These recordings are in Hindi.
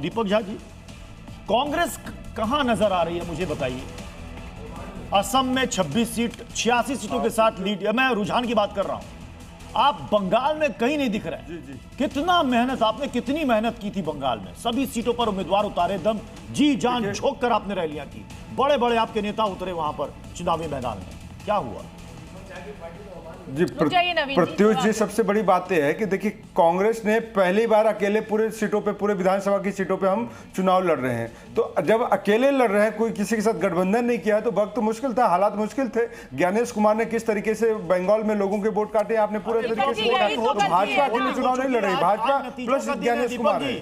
दीपक झा जी, कांग्रेस कहां नजर आ रही है मुझे बताइए। असम में 86 सीटों के साथ लीड, मैं रुझान की बात कर रहा हूं। आप बंगाल में कहीं नहीं दिख रहे। जी। कितना मेहनत, आपने कितनी मेहनत की थी बंगाल में, सभी सीटों पर उम्मीदवार उतारे, दम जी जान झोंक कर आपने रैलियां की, बड़े बड़े आपके नेता उतरे वहां पर चुनावी मैदान में, क्या हुआ? जी प्रत्युष जी, सबसे बड़ी बात यह है कि देखिए कांग्रेस ने पहली बार अकेले पूरे सीटों पे, पूरे विधानसभा की सीटों पे हम चुनाव लड़ रहे हैं। तो जब अकेले लड़ रहे हैं, कोई किसी के साथ गठबंधन नहीं किया, तो वक्त मुश्किल था, हालात मुश्किल थे। ज्ञानेश कुमार ने किस तरीके से बंगाल में लोगों के वोट काटे, आपने पूरे तरीके से वोट काटे। तो भाजपा अकेले चुनाव नहीं लड़ रही, भाजपा प्लस ज्ञानेश कुमार है।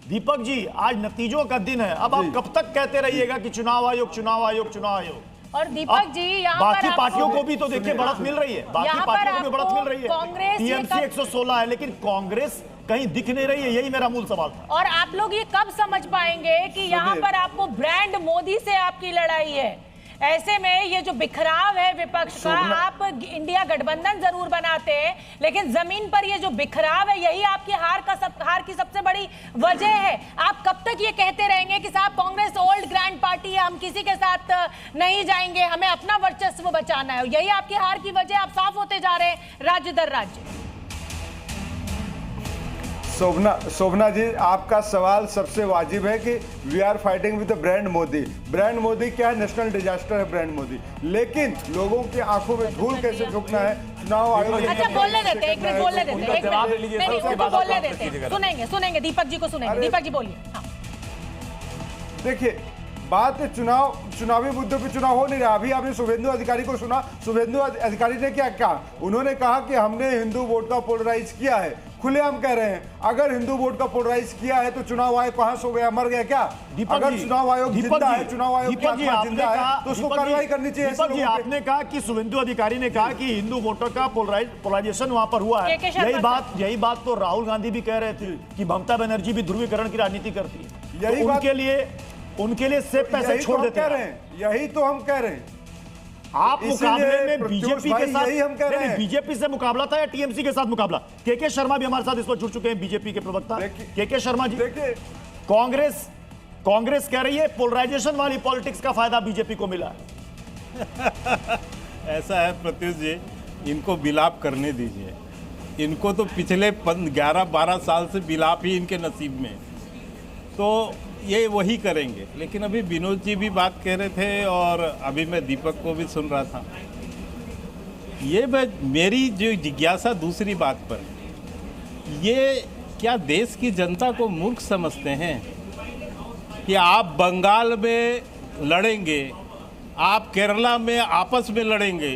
दीपक जी, आज नतीजों का दिन है। अब आप कब तक कहते रहिएगा कि चुनाव आयोग, चुनाव आयोग, चुनाव आयोग? और दीपक जी, यहाँ बाकी पार्टियों को भी तो देखिए बढ़त मिल रही है, बाकी पार्टियों को भी बढ़त मिल रही है। टीएमसी 116 है, लेकिन कांग्रेस कहीं दिख नहीं रही है, यही मेरा मूल सवाल था। और आप लोग ये कब समझ पाएंगे कि यहाँ पर आपको ब्रांड मोदी से आपकी लड़ाई है? ऐसे में ये जो बिखराव है विपक्ष का, आप इंडिया गठबंधन जरूर बनाते हैं, लेकिन जमीन पर ये जो बिखराव है, यही आपकी हार की सबसे बड़ी वजह है। आप कब तक ये कहते रहेंगे कि साहब कांग्रेस ओल्ड ग्रैंड पार्टी है, हम किसी के साथ नहीं जाएंगे, हमें अपना वर्चस्व बचाना है? यही आपकी हार की वजह, आप साफ होते जा रहे हैं राज्य दर राज्य। शोभना जी, आपका सवाल सबसे वाजिब है कि we are fighting with brand Modi. Brand Modi क्या है? नेशनल डिजास्टर है ब्रांड मोदी। लेकिन लोगों की आंखों में धूल कैसे झोंकना है, चुनाव आयोग। अच्छा, बोलने देते, एक मिनट बोलने देते, एक मिनट नहीं, उनको बोलने देते, सुनेंगे दीपक जी को, सुनेंगे। दीपक जी बोलिए। देखिए, बात चुनावी मुद्दों पे चुनाव हो नहीं रहा। अभी आपने शुभेंदु अधिकारी को सुना, शुभेंदु अधिकारी ने क्या कहा? उन्होंने कहा कि हमने हिंदू वोट का पोलराइज किया है। खुलेआम कह रहे हैं, अगर हिंदू वोट का पोलराइज किया है तो चुनाव आयोग कहां सो गया, मर गया क्या? अगर चुनाव आयोग जिंदा है, चुनाव आयोग जिंदा है, तो उसको कार्रवाई करनी चाहिए। दीपक जी, आपने कहा कि शुभेंदु अधिकारी ने कहा कि हिंदू वोटर का पोलराइजेशन वहां पर हुआ है। यही बात तो राहुल गांधी भी कह रहे थे कि ममता बनर्जी भी ध्रुवीकरण की राजनीति करती है। यही उनके लिए सिर्फ पैसे छोड़ देते हैं। यही तो हम कह रहे हैं। आप मुकाबले में बीजेपी के साथ, यही हम कह रहे हैं। बीजेपी से मुकाबला था या टीएमसी के साथ मुकाबला? के शर्मा भी हमारे साथ इस पर जुड़ चुके हैं, बीजेपी के प्रवक्ता के शर्मा जी। कांग्रेस कह रही है पोलराइजेशन वाली पॉलिटिक्स का फायदा बीजेपी को मिला है। ऐसा है प्रत्युष जी, इनको विलाप करने दीजिए। इनको तो पिछले 11-12 साल से विलाप ही इनके नसीब में, तो ये वही करेंगे। लेकिन अभी विनोद जी भी बात कह रहे थे और अभी मैं दीपक को भी सुन रहा था। ये मेरी जो जिज्ञासा दूसरी बात पर, ये क्या देश की जनता को मूर्ख समझते हैं कि आप बंगाल में लड़ेंगे, आप केरला में आपस में लड़ेंगे,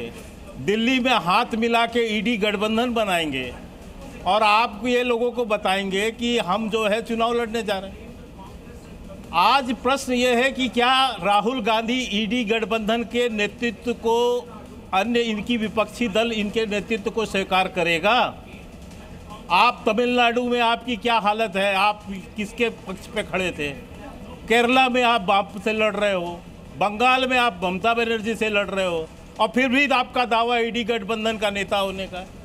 दिल्ली में हाथ मिला के ईडी गठबंधन बनाएंगे और आप ये लोगों को बताएंगे कि हम जो है चुनाव लड़ने जा रहे हैं? आज प्रश्न ये है कि क्या राहुल गांधी ईडी गठबंधन के नेतृत्व को, अन्य इनकी विपक्षी दल इनके नेतृत्व को स्वीकार करेगा? आप तमिलनाडु में आपकी क्या हालत है, आप किसके पक्ष पे खड़े थे? केरला में आप बाप से लड़ रहे हो, बंगाल में आप ममता बनर्जी से लड़ रहे हो, और फिर भी आपका दावा ईडी गठबंधन का नेता होने का है।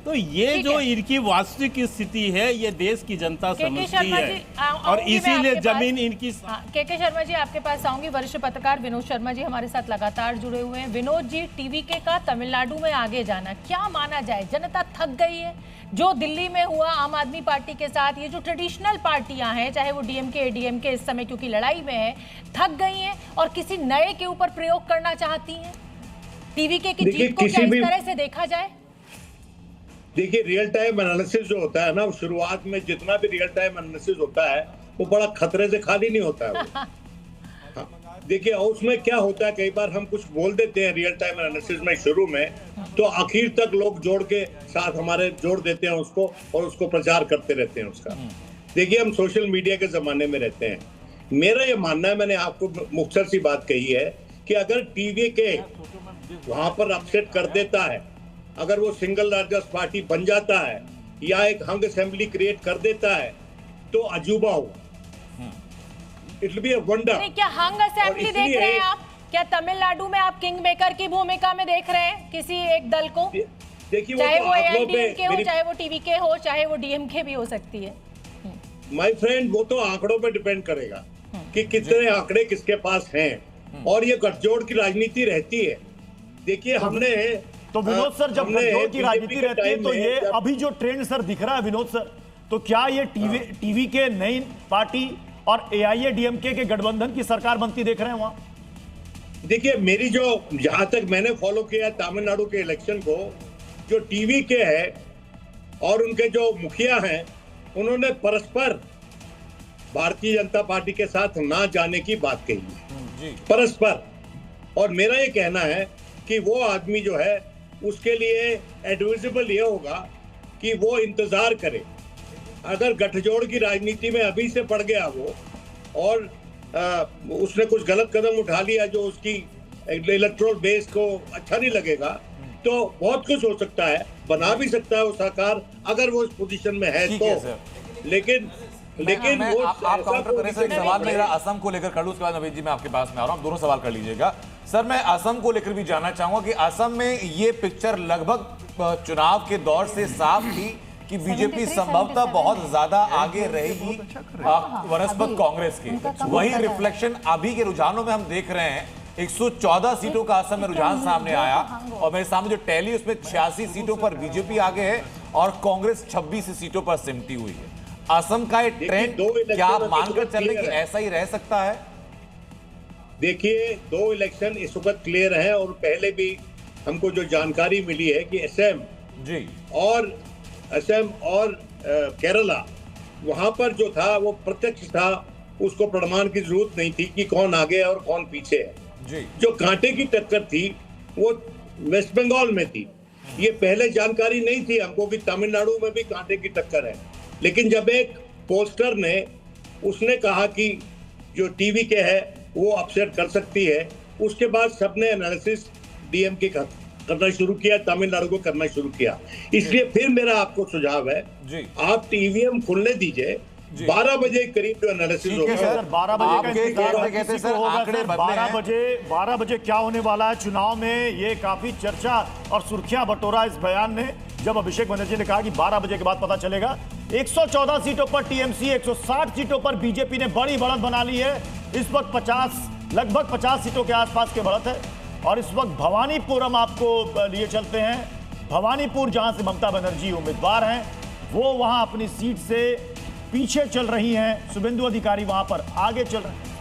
तो ये जो इनकी वास्तविक स्थिति है, ये देश की जनता समझती है और इसीलिए जमीन इनकी। के शर्मा जी, आपके पास आऊंगी। वरिष्ठ पत्रकार विनोद शर्मा जी हमारे साथ लगातार जुड़े हुए हैं। विनोद जी, टीवीके का तमिलनाडु में आगे जाना, क्या माना जाए? जनता थक गई है जो दिल्ली में हुआ आम आदमी पार्टी के साथ। ये जो ट्रेडिशनल पार्टियां हैं, चाहे वो डीएमके एडीएमके, इस समय क्योंकि लड़ाई में है, थक गई हैं और किसी नए के ऊपर प्रयोग करना चाहती हैं। टीवीके की जीत को क्या इस तरह से देखा जाए? देखिए, रियल टाइम एनालिसिस जो होता है ना, शुरुआत में जितना भी रियल टाइम एनालिसिस होता है वो बड़ा खतरे से खाली नहीं होता है। हाँ, देखिए उसमें क्या होता है, कई बार हम कुछ बोल देते हैं रियल टाइम एनालिसिस में शुरू में, तो आखिर तक लोग जोड़ के साथ हमारे जोड़ देते हैं उसको और उसको प्रचार करते रहते हैं उसका। देखिए, हम सोशल मीडिया के जमाने में रहते हैं। मेरा ये मानना है, मैंने आपको मुख्तसर सी बात कही है कि अगर टीवीके वहां पर अपसेट कर देता है, अगर वो सिंगल लार्जेस्ट पार्टी बन जाता है या एक हंग असेंबली क्रिएट कर देता है, तो अजूबा होगा। It will be a wonder. क्या हंग असेंबली देख रहे हैं आप? क्या तमिलनाडु में आप किंग मेकर की भूमिका में देख रहे हैं किसी एक दल को? देखिए, चाहे वो एआईएडीएमके हो, चाहे वो टीवीके हो, चाहे वो डीएमके भी हो सकती है। माय फ्रेंड, वो तो आंकड़ों पे डिपेंड करेगा कि कितने आंकड़े किसके पास हैं, और ये गठजोड़ की राजनीति रहती है। देखिए हमने तो विनोद सर, जब गठजोड़ की राजनीति रहती है तो ये अभी जो ट्रेंड सर दिख रहा है विनोद सर, तो क्या ये टीवी के नई पार्टी और AIADMK के गठबंधन की सरकार बनती देख रहे हैं वहां? देखिए मेरी जो, जहां तक मैंने फॉलो किया तमिलनाडु के इलेक्शन को, जो टीवी के है और उनके जो मुखिया हैं, उन्होंने परस्पर भारतीय जनता पार्टी के साथ ना जाने की बात कही है, परस्पर। और मेरा ये कहना है कि वो आदमी जो है उसके लिए एडवाइजेबल ये होगा कि वो इंतजार करे। अगर गठजोड़ की राजनीति में अभी से पड़ गया वो, और उसने कुछ गलत कदम उठा लिया जो उसकी इलेक्टोरल बेस को अच्छा नहीं लगेगा, तो बहुत कुछ हो सकता है, बना भी सकता है वो सरकार अगर वो इस पोजीशन में है तो। लेकिन वो आप काउंटर करने से एक सवाल मेरा असम को लेकर कर लूं, उसके बाद नवीन जी मैं आपके पास में आ रहा हूं, आप दोनों सवाल कर लीजिएगा। सर मैं असम को लेकर भी जानना चाहूंगा कि असम में ये पिक्चर लगभग चुनाव के दौर से साफ थी कि बीजेपी संभवतः बहुत ज्यादा आगे रहेगी वनस्पत कांग्रेस के, वही रिफ्लेक्शन अभी के रुझानों में हम देख रहे हैं। 114 सीटों का असम में रुझान सामने आया और मेरे सामने जो टैली उसमें 86 सीटों पर बीजेपी आगे है और कांग्रेस 26 सीटों पर सिमटी हुई है। असम का ये ट्रेंड क्या आप मानकर चल रहे कि ऐसा ही रह सकता है? देखिए 2 इलेक्शन इस वक्त क्लियर है, और पहले भी हमको जो जानकारी मिली है कि असम और केरला, वहां पर जो था वो प्रत्यक्ष था, उसको प्रमाण की जरूरत नहीं थी कि कौन आगे है और कौन पीछे है। जो कांटे की टक्कर थी वो वेस्ट बंगाल में थी। ये पहले जानकारी नहीं थी हमको कि तमिलनाडु में भी कांटे की टक्कर है, लेकिन जब एक पोस्टर ने उसने कहा कि जो टीवी के है वो अपसेट कर सकती है, उसके बाद सबने एनालिसिस DMK का करना शुरू किया, तमिलनाडु को करना शुरू किया। इसलिए फिर मेरा आपको सुझाव है, आप TVM खुलने दीजिए, 12 बजे करीब जो एनालिसिस होगा, 12 बजे का 12 बजे क्या होने वाला है चुनाव में, ये काफी चर्चा और सुर्खियां बटोरा इस बयान ने, जब अभिषेक बनर्जी ने कहा कि 12 बजे के बाद पता चलेगा। 114 सीटों पर TMC, 160 सीटों पर बीजेपी ने बड़ी बढ़त बना ली है। इस वक्त लगभग 50 सीटों के आसपास की बढ़त है। और इस वक्त भवानीपुर हम आपको लिए चलते हैं। भवानीपुर जहां से ममता बनर्जी उम्मीदवार हैं, वो वहां अपनी सीट से पीछे चल रही हैं, शुभेंदु अधिकारी वहां पर आगे चल रहे हैं।